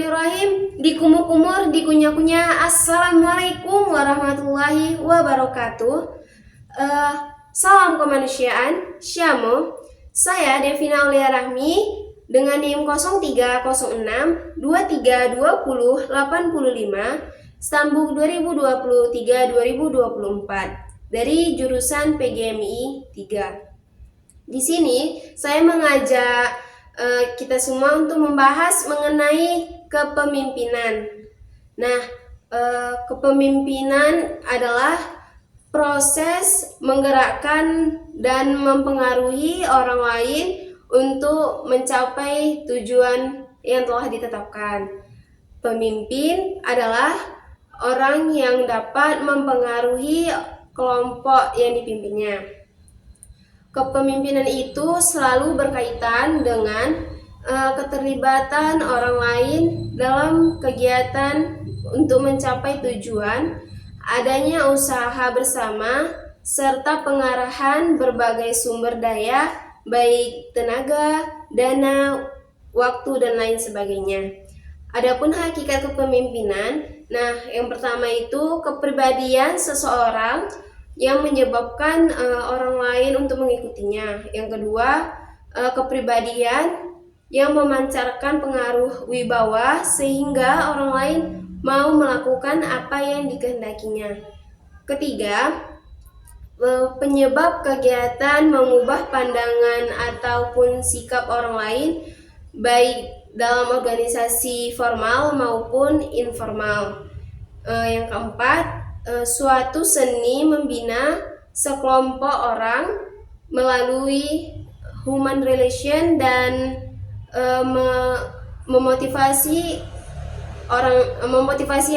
Bismillahirrahmanirrahim. Dikumur-kumur, dikunyah-kunyah. Assalamualaikum warahmatullahi wabarakatuh. Salam kemanusiaan. Shalom. Saya Devina Aulia Rahmi dengan NIM 0306 2320 85 Stambuk 2023-2024 dari jurusan PGMI 3. Di sini saya mengajak kita semua untuk membahas mengenai kepemimpinan. Nah, kepemimpinan adalah proses menggerakkan dan mempengaruhi orang lain untuk mencapai tujuan yang telah ditetapkan. Pemimpin adalah orang yang dapat mempengaruhi kelompok yang dipimpinnya. Kepemimpinan itu selalu berkaitan dengan keterlibatan orang lain dalam kegiatan untuk mencapai tujuan, adanya usaha bersama, serta pengarahan berbagai sumber daya, baik tenaga, dana, waktu, dan lain sebagainya. Adapun hakikat kepemimpinan, yang pertama itu kepribadian seseorang yang menyebabkan orang lain untuk mengikutinya. Yang kedua, kepribadian yang memancarkan pengaruh wibawa sehingga orang lain mau melakukan apa yang dikehendakinya. Ketiga, penyebab kegiatan mengubah pandangan ataupun sikap orang lain baik dalam organisasi formal maupun informal. Yang keempat, suatu seni membina sekelompok orang melalui human relation dan memotivasi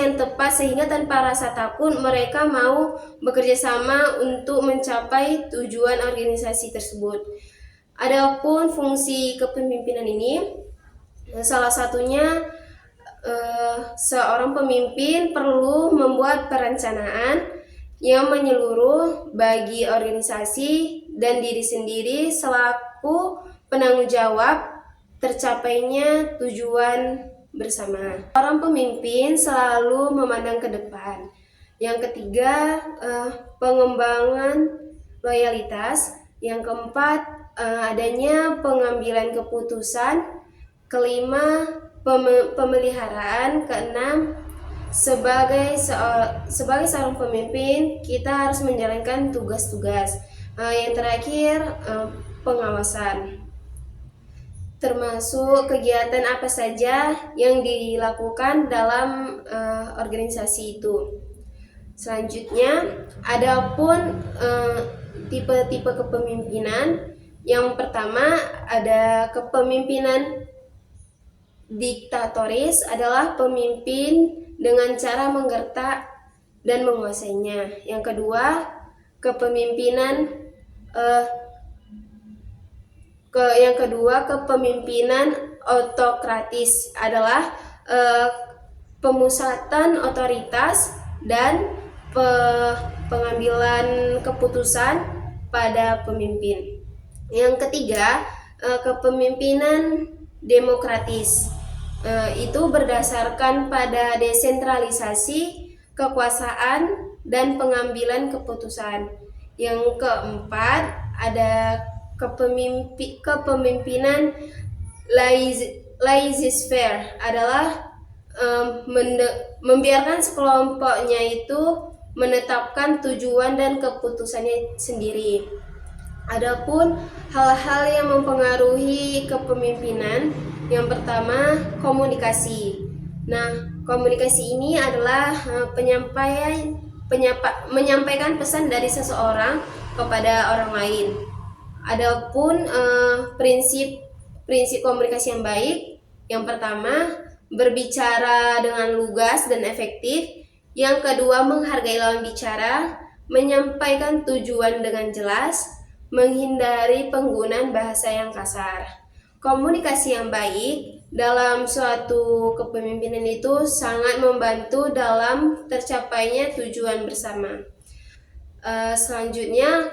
yang tepat sehingga tanpa rasa takut mereka mau bekerja sama untuk mencapai tujuan organisasi tersebut. Adapun fungsi kepemimpinan ini, salah satunya seorang pemimpin perlu membuat perencanaan yang menyeluruh bagi organisasi dan diri sendiri selaku penanggung jawab tercapainya tujuan bersama. Orang pemimpin selalu memandang ke depan. Yang ketiga, pengembangan loyalitas. Yang keempat, adanya pengambilan keputusan. Kelima, pemeliharaan. Keenam, sebagai seorang pemimpin kita harus menjalankan tugas-tugas. Yang terakhir, pengawasan, termasuk kegiatan apa saja yang dilakukan dalam organisasi itu. Selanjutnya, adapun tipe-tipe kepemimpinan. Yang pertama ada kepemimpinan diktatoris, adalah pemimpin dengan cara menggertak dan menguasainya. Yang kedua, kepemimpinan autokratis, adalah pemusatan otoritas dan pengambilan keputusan pada pemimpin. Yang ketiga, kepemimpinan demokratis, itu berdasarkan pada desentralisasi kekuasaan dan pengambilan keputusan. Yang keempat, ada kepemimpinan laissez-faire, adalah membiarkan sekelompoknya itu menetapkan tujuan dan keputusannya sendiri. Adapun hal-hal yang mempengaruhi kepemimpinan, yang pertama komunikasi. Komunikasi ini adalah menyampaikan pesan dari seseorang kepada orang lain. Adapun prinsip komunikasi yang baik, yang pertama berbicara dengan lugas dan efektif. Yang kedua, menghargai lawan bicara, menyampaikan tujuan dengan jelas, menghindari penggunaan bahasa yang kasar. Komunikasi yang baik dalam suatu kepemimpinan itu sangat membantu dalam tercapainya tujuan bersama. Selanjutnya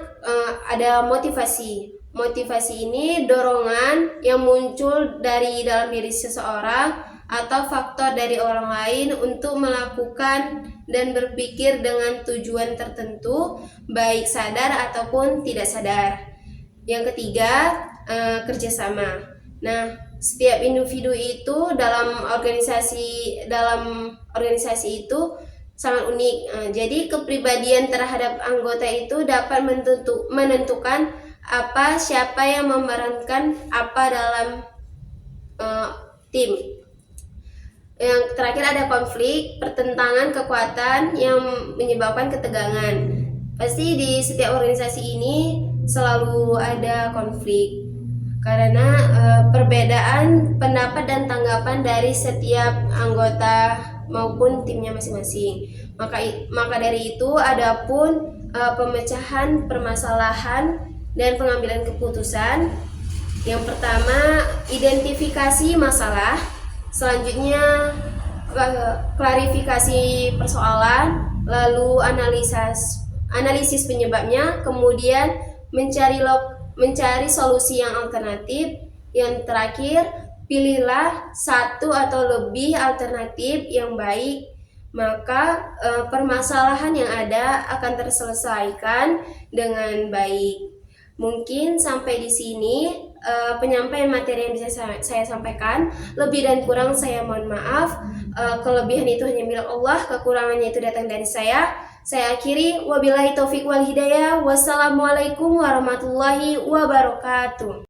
ada motivasi. Motivasi ini dorongan yang muncul dari dalam diri seseorang atau faktor dari orang lain untuk melakukan dan berpikir dengan tujuan tertentu, baik sadar ataupun tidak sadar. Yang ketiga, kerjasama. Nah, setiap individu itu dalam organisasi itu sangat unik. Jadi kepribadian terhadap anggota itu dapat menentukan siapa yang memerankan apa dalam tim. Yang terakhir ada konflik, pertentangan kekuatan yang menyebabkan ketegangan. Pasti di setiap organisasi ini selalu ada konflik karena perbedaan pendapat dan tanggapan dari setiap anggota maupun timnya masing-masing. Maka dari itu adapun pemecahan permasalahan dan pengambilan keputusan. Yang pertama, identifikasi masalah. Selanjutnya, klarifikasi persoalan, lalu analisis penyebabnya, kemudian mencari solusi yang alternatif. Yang terakhir, pilihlah satu atau lebih alternatif yang baik, maka permasalahan yang ada akan terselesaikan dengan baik. Mungkin sampai di sini penyampaian materi yang bisa saya sampaikan. Lebih dan kurang saya mohon maaf. Kelebihan itu hanya milik Allah, kekurangannya itu datang dari saya. Saya akhiri, wabillahi taufiq wal hidayah. Wassalamualaikum warahmatullahi wabarakatuh.